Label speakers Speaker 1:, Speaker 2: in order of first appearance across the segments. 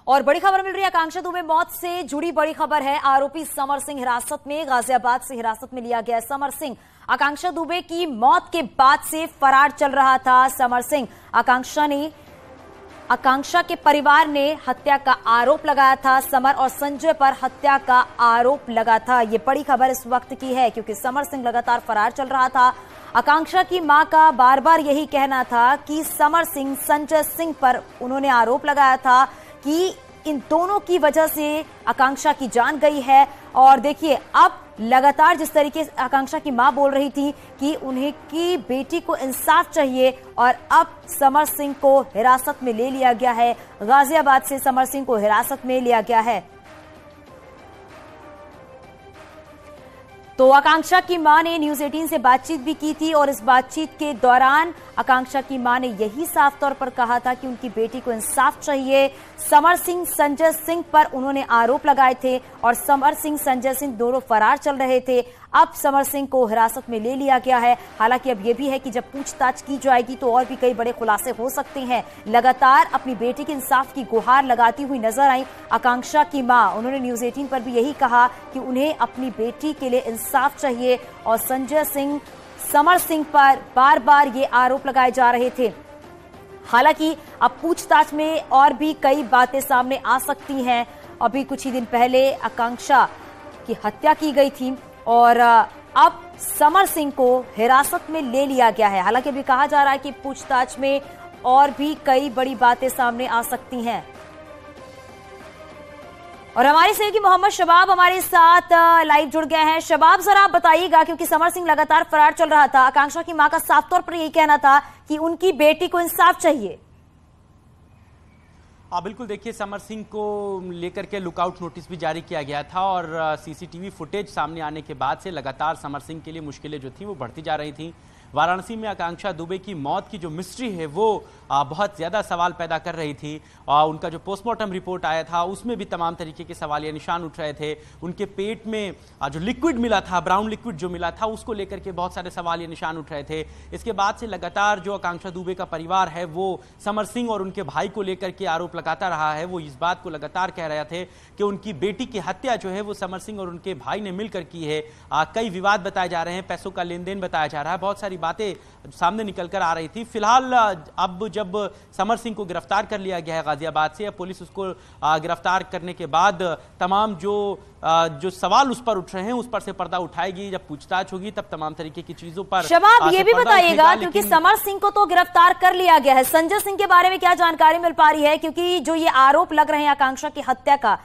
Speaker 1: और बड़ी खबर मिल रही है आकांक्षा दुबे मौत से जुड़ी बड़ी खबर है। आरोपी समर सिंह हिरासत में, गाजियाबाद से हिरासत में लिया गया। समर सिंह आकांक्षा दुबे की मौत के बाद से फरार चल रहा था। समर सिंह आकांक्षा के परिवार ने हत्या का आरोप लगाया था। समर और संजय पर हत्या का आरोप लगा था। ये बड़ी खबर इस वक्त की है क्योंकि समर सिंह लगातार फरार चल रहा था। आकांक्षा की मां का बार बार यही कहना था कि समर सिंह, संजय सिंह पर उन्होंने आरोप लगाया था कि इन दोनों की वजह से आकांक्षा की जान गई है। और देखिए अब लगातार जिस तरीके से आकांक्षा की मां बोल रही थी कि उन्हें की बेटी को इंसाफ चाहिए, और अब समर सिंह को हिरासत में ले लिया गया है। गाजियाबाद से समर सिंह को हिरासत में लिया गया है। तो आकांक्षा की मां ने न्यूज 18 से बातचीत भी की थी और इस बातचीत के दौरान आकांक्षा की मां ने यही साफ तौर पर कहा था कि उनकी बेटी को इंसाफ चाहिए। समर सिंह, संजय सिंह पर उन्होंने आरोप लगाए थे और समर सिंह, संजय सिंह दोनों फरार चल रहे थे। अब समर सिंह को हिरासत में ले लिया गया है। हालांकि अब यह भी है कि जब पूछताछ की जाएगी तो और भी कई बड़े खुलासे हो सकते हैं। लगातार अपनी बेटी के इंसाफ की गुहार लगाती हुई नजर आई आकांक्षा की मां। उन्होंने न्यूज 18 पर भी यही कहा कि उन्हें अपनी बेटी के लिए इंसाफ चाहिए। और संजय सिंह, समर सिंह पर बार बार ये आरोप लगाए जा रहे थे। हालांकि अब पूछताछ में और भी कई बातें सामने आ सकती हैं। अभी कुछ ही दिन पहले आकांक्षा की हत्या की गई थी और अब समर सिंह को हिरासत में ले लिया गया है। हालांकि अभी कहा जा रहा है कि पूछताछ में और भी कई बड़ी बातें सामने आ सकती हैं। और हमारे सहयोगी मोहम्मद शबाब हमारे साथ लाइव जुड़ गए हैं। शबाब, जरा आप बताइएगा, क्योंकि समर सिंह लगातार फरार चल रहा था। आकांक्षा की मां का साफ तौर पर यही कहना था कि उनकी बेटी को इंसाफ चाहिए।
Speaker 2: बिल्कुल, देखिए समर सिंह को लेकर के लुकआउट नोटिस भी जारी किया गया था और सीसीटीवी फुटेज सामने आने के बाद से लगातार समर सिंह के लिए मुश्किलें जो थी वो बढ़ती जा रही थी। वाराणसी में आकांक्षा दुबे की मौत की जो मिस्ट्री है वो बहुत ज़्यादा सवाल पैदा कर रही थी। उनका जो पोस्टमार्टम रिपोर्ट आया था उसमें भी तमाम तरीके के सवालिया निशान उठ रहे थे। उनके पेट में जो लिक्विड मिला था, ब्राउन लिक्विड जो मिला था, उसको लेकर के बहुत सारे सवालिया निशान उठ रहे थे। इसके बाद से लगातार जो आकांक्षा दुबे का परिवार है वो समर सिंह और उनके भाई को लेकर के आरोप लगाता रहा है। वो इस बात को लगातार कह रहे थे कि उनकी बेटी की हत्या जो है वो समर सिंह और उनके भाई ने मिलकर की है। कई विवाद बताए जा रहे हैं, पैसों का लेन देन बताया जा रहा है, बहुत सारी बातें सामने निकल कर आ रही थी। फिलहाल अब जब समर सिंह को गिरफ्तार कर लिया गया है गाजियाबाद से, पुलिस उसको गिरफ्तार करने के बाद तमाम जो सवाल उस पर उठ रहे हैं उस पर से पर्दा उठाएगी। जब पूछताछ होगी तब तमाम तरीके की चीजों पर
Speaker 1: शबाब ये भी बताइएगा, क्योंकि समर सिंह को तो गिरफ्तार कर लिया गया है, संजय सिंह के बारे में क्या जानकारी मिल पा रही है? क्योंकि जो ये आरोप लग रहे हैं आकांक्षा की हत्या का,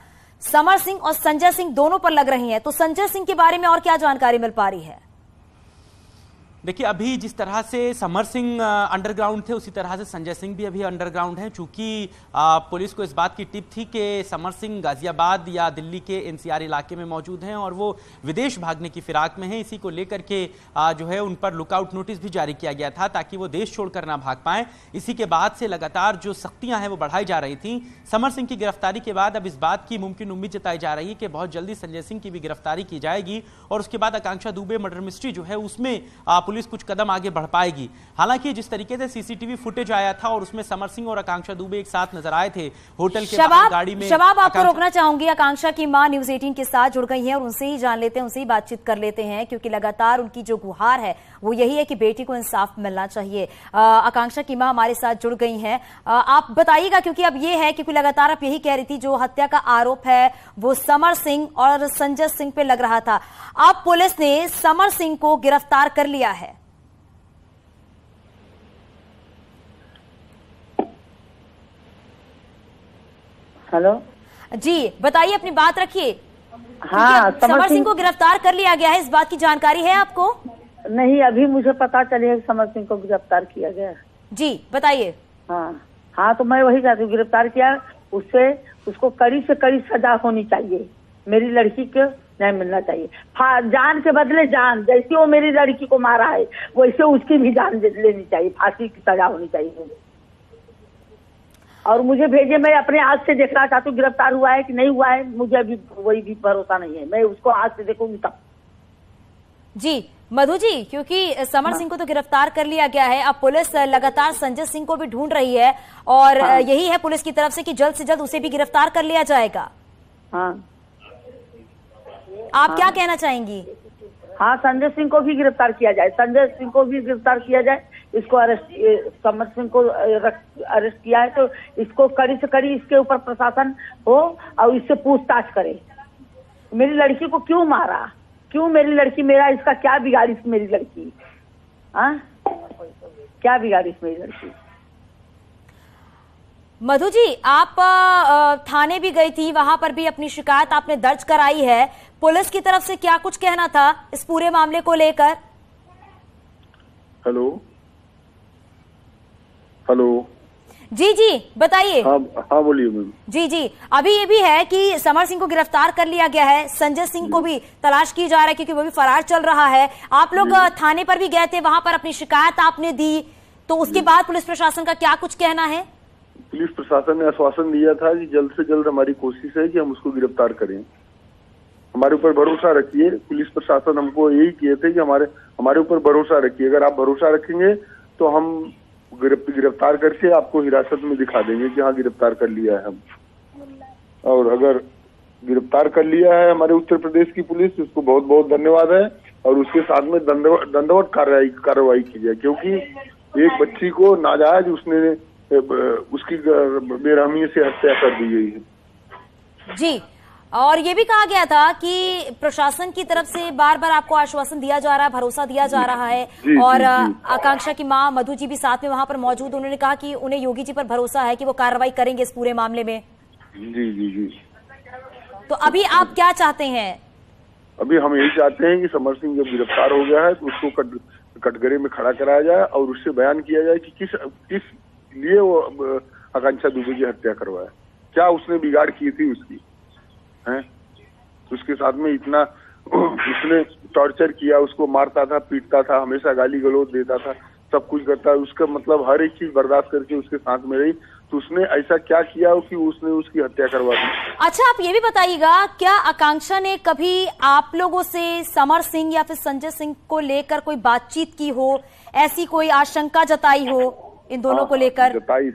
Speaker 1: समर सिंह और संजय सिंह दोनों पर लग रही है, तो संजय सिंह के बारे में और क्या जानकारी मिल पा रही है?
Speaker 2: देखिए, अभी जिस तरह से समर सिंह अंडरग्राउंड थे उसी तरह से संजय सिंह भी अभी अंडरग्राउंड हैं। चूंकि पुलिस को इस बात की टिप थी कि समर सिंह गाजियाबाद या दिल्ली के एनसीआर इलाके में मौजूद हैं और वो विदेश भागने की फिराक में हैं। इसी को लेकर के जो है उन पर लुकआउट नोटिस भी जारी किया गया था ताकि वो देश छोड़कर ना भाग पाएं। इसी के बाद से लगातार जो सख्तियां हैं वो बढ़ाई जा रही थी। समर सिंह की गिरफ्तारी के बाद अब इस बात की मुमकिन उम्मीद जताई जा रही है कि बहुत जल्दी संजय सिंह की भी गिरफ्तारी की जाएगी और उसके बाद आकांक्षा दुबे मर्डर मिस्ट्री जो है उसमें पुलिस कुछ कदम आगे बढ़ पाएगी। हालांकि जिस तरीके से सीसीटीवी फुटेज आया था और उसमें समर सिंह और आकांक्षा दुबे एक साथ नजर आए थे होटल के बाहर गाड़ी में।
Speaker 1: शबाब, आपको रोकना चाहूंगी, आकांक्षा की मां न्यूज 18 के साथ जुड़ गई हैं और उनसे ही जान लेते हैं, उनसे ही बातचीत कर लेते हैं, क्योंकि लगातार उनकी जो गुहार है वो यही है कि बेटी को इंसाफ मिलना चाहिए। आकांक्षा की मां हमारे साथ जुड़ गई हैं। आप बताइएगा, क्योंकि अब ये है, क्योंकि लगातार आप यही कह रही थी जो हत्या का आरोप है वो समर सिंह और संजय सिंह पे लग रहा था। अब पुलिस ने समर सिंह को गिरफ्तार कर लिया है।
Speaker 3: हेलो
Speaker 1: जी, बताइए, अपनी बात रखिए।
Speaker 3: हाँ,
Speaker 1: समर सिंह को गिरफ्तार कर लिया गया है, इस बात की जानकारी है आपको?
Speaker 3: नहीं, अभी मुझे पता चलेगा समर सिंह को गिरफ्तार किया गया। जी
Speaker 1: बताइए।
Speaker 3: हाँ, तो मैं वही चाहती हूँ, गिरफ्तार किया, उससे उसको कड़ी से कड़ी सजा होनी चाहिए। मेरी लड़की को नहीं मिलना चाहिए, जान के बदले जान। जैसे वो मेरी लड़की को मारा है वैसे उसकी भी जान लेनी चाहिए, फांसी की सजा होनी चाहिए। और मुझे भेजे, मैं अपने आँख से देखना चाहती हूँ गिरफ्तार हुआ है कि नहीं हुआ है। मुझे अभी वही भी भरोसा नहीं है, मैं उसको आँख से देखूंगी तब।
Speaker 1: जी मधु जी, क्योंकि समर सिंह को तो गिरफ्तार कर लिया गया है, अब पुलिस लगातार संजय सिंह को भी ढूंढ रही है और यही है पुलिस की तरफ से कि जल्द से जल्द उसे भी गिरफ्तार कर लिया जाएगा। आप क्या कहना चाहेंगी?
Speaker 3: हाँ, संजय सिंह को भी गिरफ्तार किया जाए, संजय सिंह को भी गिरफ्तार किया जाए। इसको समर सिंह को अरेस्ट किया है तो इसको कड़ी से कड़ी इसके ऊपर प्रशासन हो और इससे पूछताछ करे। मेरी लड़की को क्यों मारा, क्यों मेरी लड़की, मेरा इसका क्या बिगाड़ी मेरी लड़की, हाँ क्या बिगाड़ी मेरी लड़की।
Speaker 1: मधु जी, आप थाने भी गई थी, वहां पर भी अपनी शिकायत आपने दर्ज कराई है, पुलिस की तरफ से क्या कुछ कहना था इस पूरे मामले को लेकर?
Speaker 4: हेलो हेलो
Speaker 1: जी जी बताइए।
Speaker 4: हाँ बोलिए मैम।
Speaker 1: जी जी, अभी ये भी है कि समर सिंह को गिरफ्तार कर लिया गया है, संजय सिंह को भी तलाश की जा रहा है क्योंकि वो भी फरार चल रहा है। आप लोग थाने पर भी गए थे, वहां पर अपनी शिकायत आपने दी, तो उसके बाद पुलिस प्रशासन का क्या कुछ कहना है?
Speaker 4: पुलिस प्रशासन ने आश्वासन दिया था कि जल्द से जल्द हमारी कोशिश है कि हम उसको गिरफ्तार करें। हमारे ऊपर भरोसा रखिए। पुलिस प्रशासन हमको यही किए थे कि हमारे ऊपर भरोसा रखिए, अगर आप भरोसा रखेंगे तो हम गिरफ्तार करके आपको हिरासत में दिखा देंगे कि हाँ गिरफ्तार कर लिया है हम। और अगर गिरफ्तार कर लिया है हमारे उत्तर प्रदेश की पुलिस, उसको बहुत बहुत धन्यवाद है और उसके साथ में दंडवत कार्रवाई की जाए, क्योंकि एक बच्ची को नाजायज उसकी बेरहमी से हत्या कर दी गई है।
Speaker 1: जी, और ये भी कहा गया था कि प्रशासन की तरफ से बार बार आपको आश्वासन दिया जा रहा है, भरोसा दिया जा रहा है। और आकांक्षा की मां मधु जी भी साथ में वहां पर मौजूद, उन्होंने कहा कि उन्हें योगी जी पर भरोसा है कि वो कार्रवाई करेंगे इस पूरे मामले में।
Speaker 4: जी जी जी।
Speaker 1: तो अभी आप क्या चाहते हैं?
Speaker 4: अभी हम यही चाहते हैं कि समर सिंह जब गिरफ्तार हो गया है तो उसको कटघरे में खड़ा कराया जाए और उससे बयान किया जाए कि किस लिए वो आकांक्षा दुबे की हत्या करवाया, क्या उसने बिगाड़ की थी उसकी है। उसके साथ में इतना उसने टॉर्चर किया, उसको मारता था, पीटता था, हमेशा गाली गलौज देता था, सब कुछ करता है। उसका मतलब हर एक चीज बर्दाश्त करके उसके साथ में रही, तो उसने ऐसा क्या किया कि उसने उसकी हत्या करवा दी।
Speaker 1: अच्छा, आप ये भी बताइएगा, क्या आकांक्षा ने कभी आप लोगों से समर सिंह या फिर संजय सिंह को लेकर कोई बातचीत की हो, ऐसी कोई आशंका जताई हो इन दोनों को लेकर?
Speaker 4: जताई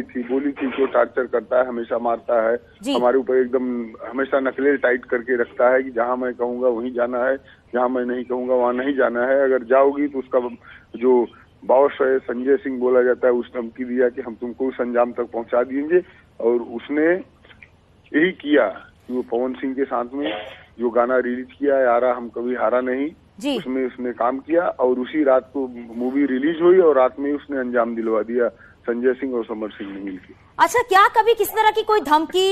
Speaker 4: थी, बोली थी कि वो टार्चर करता है, हमेशा मारता है, हमारे ऊपर एकदम हमेशा नकलें टाइट करके रखता है कि जहां मैं कहूंगा वहीं जाना है, जहां मैं नहीं कहूंगा वहां नहीं जाना है, अगर जाओगी तो उसका जो बॉस है संजय सिंह बोला जाता है, उसने धमकी दिया कि हम तुमको उस अंजाम तक पहुंचा देंगे। और उसने यही किया कि वो पवन सिंह के साथ में जो गाना रिलीज किया है, यारा हम कभी हारा नहीं, उसमें उसने काम किया और उसी रात को मूवी रिलीज हुई और रात में उसने अंजाम दिलवा दिया संजय सिंह और समर सिंह ने मिलकर।
Speaker 1: अच्छा, क्या कभी किस तरह की कोई धमकी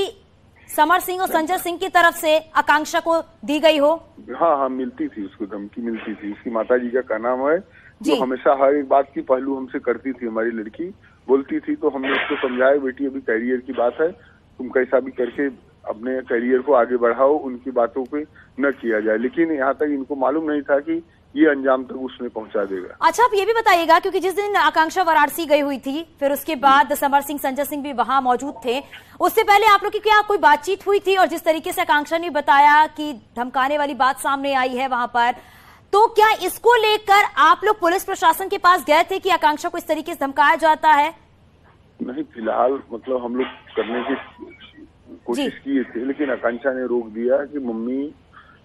Speaker 1: समर सिंह और संजय सिंह की तरफ से आकांक्षा को दी गई हो?
Speaker 4: हाँ, मिलती थी, उसको धमकी मिलती थी। उसकी माता जी का कहना है जो हमेशा हर एक बात की पहलू हमसे करती थी, हमारी लड़की बोलती थी तो हमने उसको समझाया, बेटी अभी करियर की बात है, तुम कैसा भी करके अपने करियर को आगे बढ़ाओ, उनकी बातों पे न किया जाए। लेकिन यहाँ तक इनको मालूम नहीं था कि ये अंजाम तक उसने पहुंचा देगा।
Speaker 1: अच्छा, आप ये भी बताइएगा, क्योंकि जिस दिन आकांक्षा वाराणसी गई हुई थी, फिर उसके बाद समर सिंह संजय सिंह भी वहां मौजूद थे, उससे पहले आप लोग की क्या कोई बातचीत हुई थी? और जिस तरीके से आकांक्षा ने बताया कि धमकाने वाली बात सामने आई है वहां पर, तो क्या इसको लेकर आप लोग पुलिस प्रशासन के पास गए थे कि आकांक्षा को इस तरीके से धमकाया जाता है?
Speaker 4: नहीं, फिलहाल मतलब हम लोग करने की कोशिश किए थे, लेकिन आकांक्षा ने रोक दिया कि मम्मी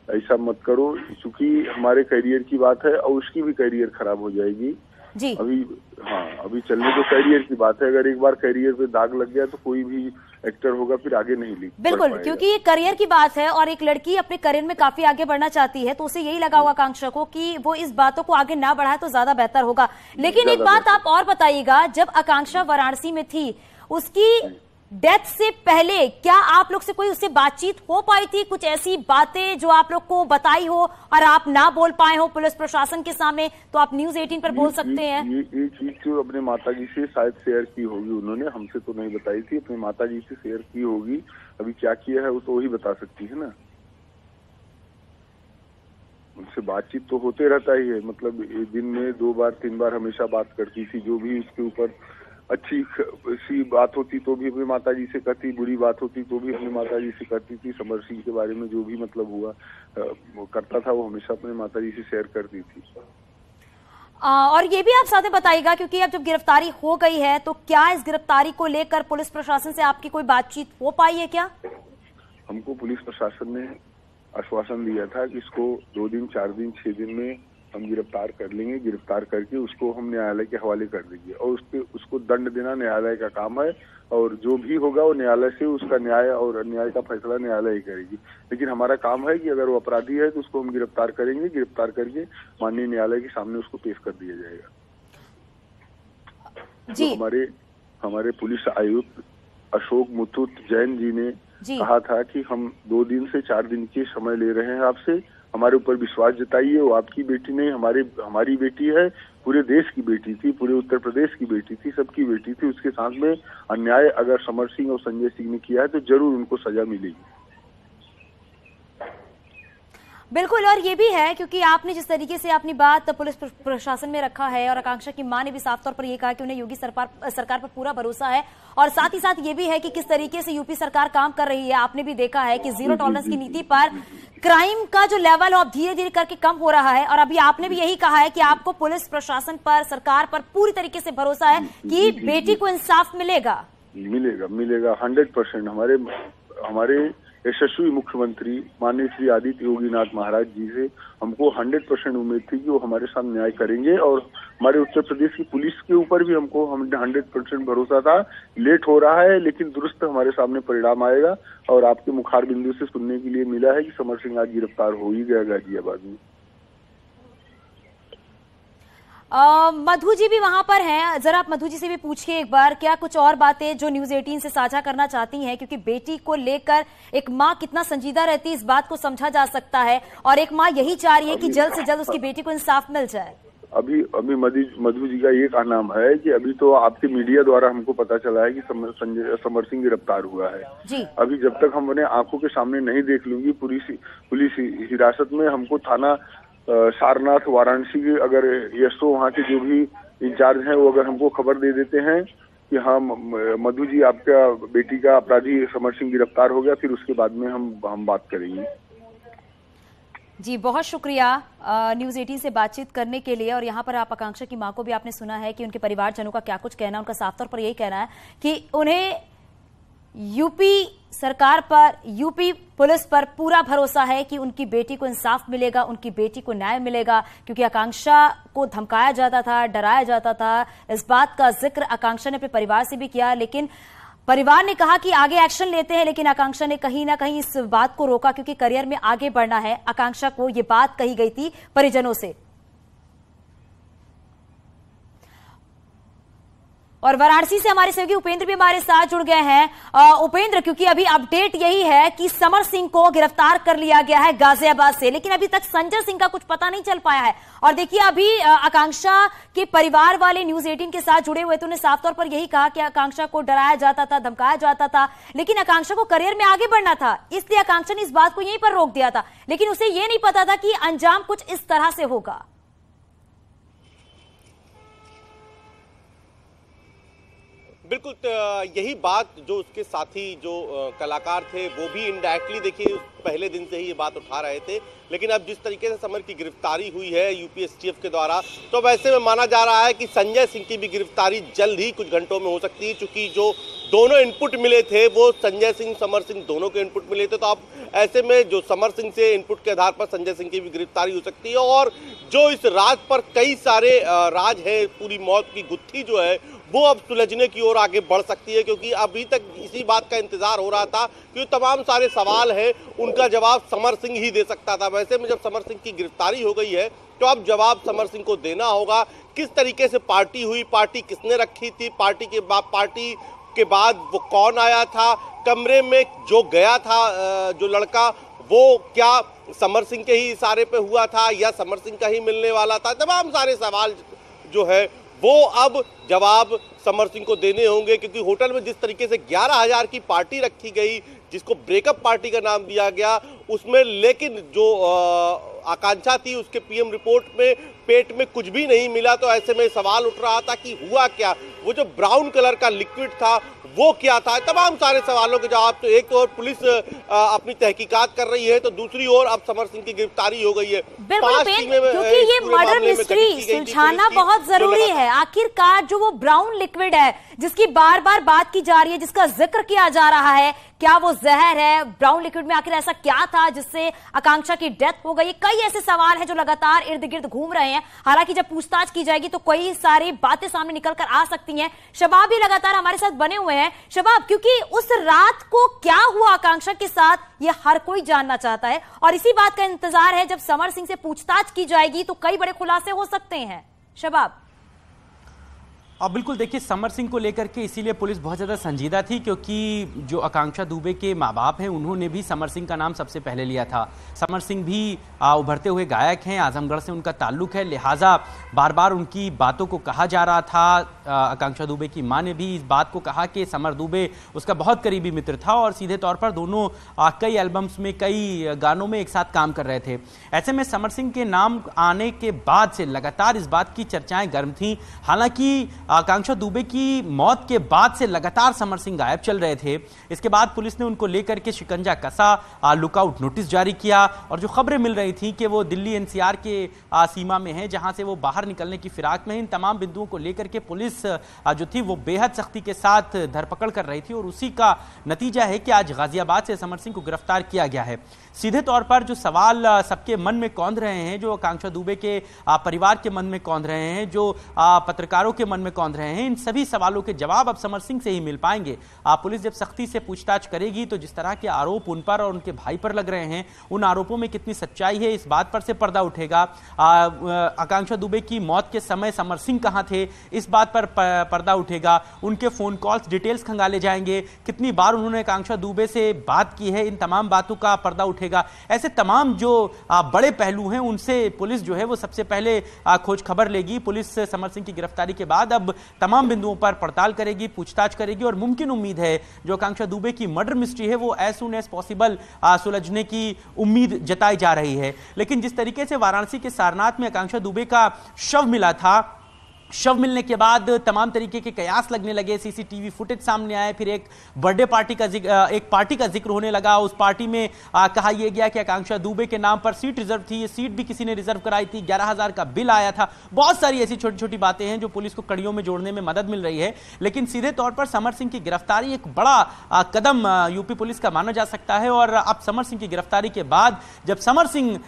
Speaker 4: ऐसा मत करो, क्योंकि हमारे करियर की बात है और उसकी भी करियर खराब हो जाएगी
Speaker 1: जी।
Speaker 4: अभी चलने तो करियर की बात है, अगर एक बार करियर पे दाग लग गया तो कोई भी एक्टर होगा फिर आगे नहीं लिख
Speaker 1: बिल्कुल, क्योंकि ये करियर की बात है और एक लड़की अपने करियर में काफी आगे बढ़ना चाहती है, तो उसे यही लगा होगा आकांक्षा को कि वो इस बातों को आगे ना बढ़ाए तो ज्यादा बेहतर होगा। लेकिन एक बात आप और बताइएगा, जब आकांक्षा वाराणसी में थी, उसकी डेथ से पहले क्या आप लोग से कोई उससे बातचीत हो पाई थी? कुछ ऐसी बातें जो आप लोग को बताई हो और आप ना बोल पाए हो पुलिस प्रशासन के सामने, तो आप न्यूज़ 18 पर बोल सकते हैं।
Speaker 4: ये चीज जो अपने माताजी से शायद शेयर की होगी उन्होंने, हमसे तो नहीं बताई थी, अपनी माताजी से शेयर की होगी। अभी क्या किया है वो तो वही बता सकती है ना। उनसे बातचीत तो होते रहता ही है, मतलब दिन में 2 बार 3 बार हमेशा बात करती थी, जो भी उसके ऊपर अच्छी सी बात होती तो भी अपनी माता जी से कहती, बुरी बात होती तो भी अपनी माता जी से कहती थी। समर सिंह के बारे में जो भी मतलब हुआ करता था वो हमेशा अपने माता जी से शेयर करती थी।
Speaker 1: और ये भी आप साथ में बताइएगा, क्योंकि अब जब गिरफ्तारी हो गई है तो क्या इस गिरफ्तारी को लेकर पुलिस प्रशासन से आपकी कोई बातचीत हो पाई है क्या?
Speaker 4: हमको पुलिस प्रशासन ने आश्वासन दिया था कि इसको 2 दिन 4 दिन 6 दिन में हम गिरफ्तार कर लेंगे, गिरफ्तार करके उसको हम न्यायालय के हवाले कर देंगे और उसको दंड देना न्यायालय का काम है और जो भी होगा वो न्यायालय से उसका न्याय और अन्याय का फैसला न्यायालय ही करेगी। लेकिन हमारा काम है कि अगर वो अपराधी है तो उसको हम गिरफ्तार करेंगे, गिरफ्तार करके माननीय न्यायालय के सामने उसको पेश कर दिया जाएगा।
Speaker 1: जी।
Speaker 4: तो हमारे पुलिस आयुक्त अशोक मुथुट जैन जी ने कहा था कि हम 2 दिन से 4 दिन के समय ले रहे हैं आपसे, हमारे ऊपर विश्वास जताइए। वो आपकी बेटी नहीं, हमारी बेटी है, पूरे देश की बेटी थी, पूरे उत्तर प्रदेश की बेटी थी, सबकी बेटी थी। उसके साथ में अन्याय अगर समर सिंह और संजय सिंह ने किया है तो जरूर उनको सजा मिलेगी।
Speaker 1: बिल्कुल, और ये भी है क्योंकि आपने जिस तरीके से अपनी बात पुलिस प्रशासन में रखा है और आकांक्षा की मां ने भी साफ तौर पर ये कहा कि उन्हें योगी सरकार पर पूरा भरोसा है, और साथ ही साथ ये भी है कि किस तरीके से यूपी सरकार काम कर रही है। आपने भी देखा है कि 0 टॉलरेंस की नीति पर क्राइम का जो लेवल है अब धीरे धीरे करके कम हो रहा है, और अभी आपने भी यही कहा है कि आपको पुलिस प्रशासन पर, सरकार पर पूरी तरीके से भरोसा है कि बेटी को इंसाफ मिलेगा।
Speaker 4: 100% हमारे यशस्वी मुख्यमंत्री माननीय श्री आदित्य योगीनाथ महाराज जी से हमको 100% उम्मीद थी कि वो हमारे साथ न्याय करेंगे और हमारे उत्तर प्रदेश की पुलिस के ऊपर भी हमको 100% भरोसा था। लेट हो रहा है लेकिन दुरुस्त हमारे सामने परिणाम आएगा और आपके मुखार बिंदु से सुनने के लिए मिला है कि समर सिंह आज गिरफ्तार हो ही गया गाजियाबाद में।
Speaker 1: मधु जी भी वहां पर हैं, जरा आप मधु जी से भी पूछिए एक बार, क्या कुछ और बातें जो न्यूज 18 से साझा करना चाहती हैं, क्योंकि बेटी को लेकर एक माँ कितना संजीदा रहती है इस बात को समझा जा सकता है, और एक माँ यही चाह रही है कि जल्द से जल्द उसकी बेटी को इंसाफ मिल जाए।
Speaker 4: अभी मधु जी का ये कहना है कि अभी तो आपके मीडिया द्वारा हमको पता चला है कि समर सिंह गिरफ्तार हुआ है
Speaker 1: जी।
Speaker 4: अभी जब तक हम उन्हें आंखों के सामने नहीं देख लूंगी पुलिस हिरासत में, हमको थाना सारनाथ वाराणसी के अगर यशो वहाँ के जो भी इंचार्ज हैं वो अगर हमको खबर दे देते हैं कि हाँ मधु जी आपका बेटी का अपराधी समर सिंह गिरफ्तार हो गया, फिर उसके बाद में हम बात करेंगे।
Speaker 1: जी बहुत शुक्रिया न्यूज 18 से बातचीत करने के लिए। और यहाँ पर आप आकांक्षा की मां को भी आपने सुना है कि उनके परिवारजनों का क्या कुछ कहना है। उनका साफ तौर पर यही कहना है कि उन्हें यूपी सरकार पर, यूपी पुलिस पर पूरा भरोसा है कि उनकी बेटी को इंसाफ मिलेगा, उनकी बेटी को न्याय मिलेगा, क्योंकि आकांक्षा को धमकाया जाता था, डराया जाता था। इस बात का जिक्र आकांक्षा ने अपने परिवार से भी किया, लेकिन परिवार ने कहा कि आगे एक्शन लेते हैं, लेकिन आकांक्षा ने कहीं ना कहीं इस बात को रोका क्योंकि करियर में आगे बढ़ना है। आकांक्षा को यह बात कही गई थी परिजनों से। और वाराणसी से हमारे सहयोगी उपेंद्र भी हमारे साथ जुड़ गए हैं। उपेंद्र, क्योंकि अभी अपडेट यही है कि समर सिंह को गिरफ्तार कर लिया गया है गाजियाबाद से, लेकिन अभी तक संजय सिंह का कुछ पता नहीं चल पाया है। और देखिए अभी आकांक्षा के परिवार वाले न्यूज 18 के साथ जुड़े हुए थे, उन्होंने साफ तौर पर यही कहा कि आकांक्षा को डराया जाता था, धमकाया जाता था, लेकिन आकांक्षा को करियर में आगे बढ़ना था, इसलिए आकांक्षा ने इस बात को यहीं पर रोक दिया था। लेकिन उसे यह नहीं पता था कि अंजाम कुछ इस तरह से होगा।
Speaker 5: बिल्कुल, यही बात जो उसके साथी जो कलाकार थे वो भी इनडायरेक्टली देखिए पहले दिन से ही ये बात उठा रहे थे। लेकिन अब जिस तरीके से समर की गिरफ्तारी हुई है यूपी एसटीएफ के द्वारा, तो वैसे में माना जा रहा है कि संजय सिंह की भी गिरफ्तारी जल्द ही कुछ घंटों में हो सकती है, क्योंकि जो दोनों इनपुट मिले थे वो संजय सिंह समर सिंह दोनों के इनपुट मिले थे। तो अब ऐसे में जो समर सिंह से इनपुट के आधार पर संजय सिंह की भी गिरफ्तारी हो सकती है, और जो इस राज पर कई सारे राज है, पूरी मौत की गुत्थी जो है वो अब सुलझने की ओर आगे बढ़ सकती है, क्योंकि अभी तक इसी बात का इंतजार हो रहा था कि तमाम सारे सवाल है उनका जवाब समर सिंह ही दे सकता था। वैसे में जब समर सिंह की गिरफ्तारी हो गई है तो अब जवाब समर सिंह को देना होगा। किस तरीके से पार्टी हुई, पार्टी किसने रखी थी, पार्टी के बाद वो कौन आया था, कमरे में जो गया था जो लड़का वो क्या समर सिंह के ही इशारे पे हुआ था या समर सिंह का ही मिलने वाला था, तमाम सारे सवाल जो है वो अब जवाब समर सिंह को देने होंगे। क्योंकि होटल में जिस तरीके से 11,000 की पार्टी रखी गई, जिसको ब्रेकअप पार्टी का नाम दिया गया, उसमें लेकिन जो आकांक्षा थी उसके पीएम रिपोर्ट में पेट में कुछ भी नहीं मिला। तो ऐसे में सवाल उठ रहा था कि हुआ क्या, वो जो ब्राउन कलर का लिक्विड था वो क्या था, तमाम सारे सवालों के जवाब। तो एक तो पुलिस अपनी तहकीकात कर रही है, तो दूसरी ओर अब समर सिंह की गिरफ्तारी हो गई है।
Speaker 1: बिल्कुल, क्योंकि ये मर्डर मिस्ट्री सुलझाना बहुत जरूरी है। आखिरकार जो वो ब्राउन लिक्विड है जिसकी बार बार बात की जा रही है, जिसका जिक्र किया जा रहा है, क्या वो जहर है? ब्राउन लिक्विड में आखिर ऐसा क्या था जिससे आकांक्षा की डेथ हो गई? कई ऐसे सवाल हैं जो लगातार इर्द गिर्द घूम रहे हैं। हालांकि जब पूछताछ की जाएगी तो कई सारी बातें सामने निकल कर आ सकती हैं। शबाब भी लगातार हमारे साथ बने हुए हैं। शबाब, क्योंकि उस रात को क्या हुआ आकांक्षा के साथ, ये हर कोई जानना चाहता है और इसी बात का इंतजार है। जब समर सिंह से पूछताछ की जाएगी तो कई बड़े खुलासे हो सकते हैं। शबाब,
Speaker 2: अब बिल्कुल देखिए, समर सिंह को लेकर के इसीलिए पुलिस बहुत ज़्यादा संजीदा थी क्योंकि जो आकांक्षा दुबे के माँ बाप हैं उन्होंने भी समर सिंह का नाम सबसे पहले लिया था। समर सिंह भी उभरते हुए गायक हैं, आजमगढ़ से उनका ताल्लुक है, लिहाजा बार बार उनकी बातों को कहा जा रहा था। आकांक्षा दुबे की माँ ने भी इस बात को कहा कि समर दुबे उसका बहुत करीबी मित्र था और सीधे तौर पर दोनों कई एल्बम्स में, कई गानों में एक साथ काम कर रहे थे। ऐसे में समर सिंह के नाम आने के बाद से लगातार इस बात की चर्चाएं गर्म थीं। हालांकि आकांक्षा दुबे की मौत के बाद से लगातार समर सिंह गायब चल रहे थे। इसके बाद पुलिस ने उनको लेकर के शिकंजा कसा, लुकआउट नोटिस जारी किया और जो खबरें मिल रही थी कि वो दिल्ली एनसीआर के सीमा में है, जहां से वो बाहर निकलने की फिराक में, इन तमाम बिंदुओं को लेकर के पुलिस जो थी वो बेहद सख्ती के साथ धरपकड़ कर रही थी और उसी का नतीजा है कि आज गाजियाबाद से समर सिंह को गिरफ्तार किया गया है। सीधे तौर पर जो सवाल सबके मन में कौंध रहे हैं, जो आकांक्षा दुबे के परिवार के मन में कौंध रहे हैं, जो पत्रकारों के मन में कौंध रहे हैं, इन सभी सवालों के जवाब अब समर सिंह से ही मिल पाएंगे। पुलिस जब सख्ती से पूछताछ करेगी तो जिस तरह के आरोप उन पर और उनके भाई पर लग रहे हैं, उन आरोपों में कितनी सच्चाई है, इस बात पर से पर्दा उठेगा। आकांक्षा दुबे की मौत के समय समर सिंह कहां थे, इस बात पर पर्दा उठेगा। उनके फोन कॉल्स, डिटेल्स खंगाले जाएंगे, कितनी बार उन्होंने आकांक्षा दुबे से बात की है, इन तमाम बातों का पर्दा उठेगा। ऐसे तमाम जो बड़े पहलू हैं उनसे पुलिस जो है वो सबसे पहले खोज खबर लेगी। पुलिस समर सिंह की गिरफ्तारी के बाद अब तमाम बिंदुओं पर पड़ताल करेगी, पूछताछ करेगी और मुमकिन उम्मीद है जो आकांक्षा दुबे की मर्डर मिस्ट्री है वो एज सून एज पॉसिबल सुलझने की उम्मीद जताई जा रही है। लेकिन जिस तरीके से वाराणसी के सारनाथ में आकांक्षा दुबे का शव मिला था, शव मिलने के बाद तमाम तरीके के कयास लगने लगे, सीसीटीवी फुटेज सामने आए, फिर एक बर्थडे पार्टी का एक पार्टी का जिक्र होने लगा। उस पार्टी में कहा यह गया कि आकांक्षा दुबे के नाम पर सीट रिजर्व थी, ये सीट भी किसी ने रिजर्व कराई थी, 11,000 का बिल आया था। बहुत सारी ऐसी छोटी छोटी बातें हैं जो पुलिस को कड़ियों में जोड़ने में मदद मिल रही है। लेकिन सीधे तौर पर समर सिंह की गिरफ्तारी एक बड़ा कदम यूपी पुलिस का माना जा सकता है और अब समर सिंह की गिरफ्तारी के बाद जब समर सिंह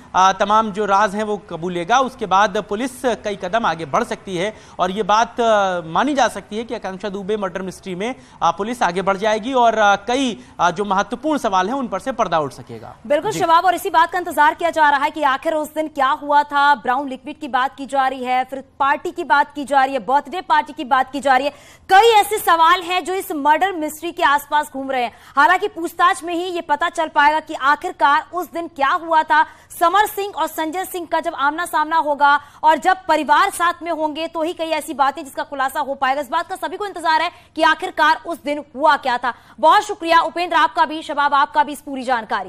Speaker 2: तमाम जो राज हैं वो कबूलेगा, उसके बाद पुलिस कई कदम आगे बढ़ सकती है और ये बात मानी जा सकती है कि आकांक्षा दुबे मर्डर मिस्ट्री में पुलिस आगे बढ़ जाएगी और कई जो महत्वपूर्ण सवाल हैं उन पर से पर्दा उठ सकेगा।
Speaker 1: बिल्कुल शबाब, और इसी बात का इंतजार किया जा रहा है कि आखिर उस दिन क्या हुआ था। ब्राउन लिक्विड की बात की जा रही है, फिर पार्टी की बात की जा रही है, बर्थडे पार्टी की बात की जा रही है। कई ऐसे सवाल हैं जो इस मर्डर मिस्ट्री के आसपास घूम रहे हैं। हालांकि पूछताछ में ही ये पता चल पाएगा कि आखिरकार उस दिन क्या हुआ था। समर सिंह और संजय सिंह का जब आमना सामना होगा और जब परिवार साथ में होंगे तो ही कई ऐसी बातें जिसका खुलासा हो पाएगा। इस बात का सभी को इंतजार है कि आखिरकार उस दिन हुआ क्या था। बहुत शुक्रिया उपेंद्र आपका भी, शबाब आपका भी इस पूरी जानकारी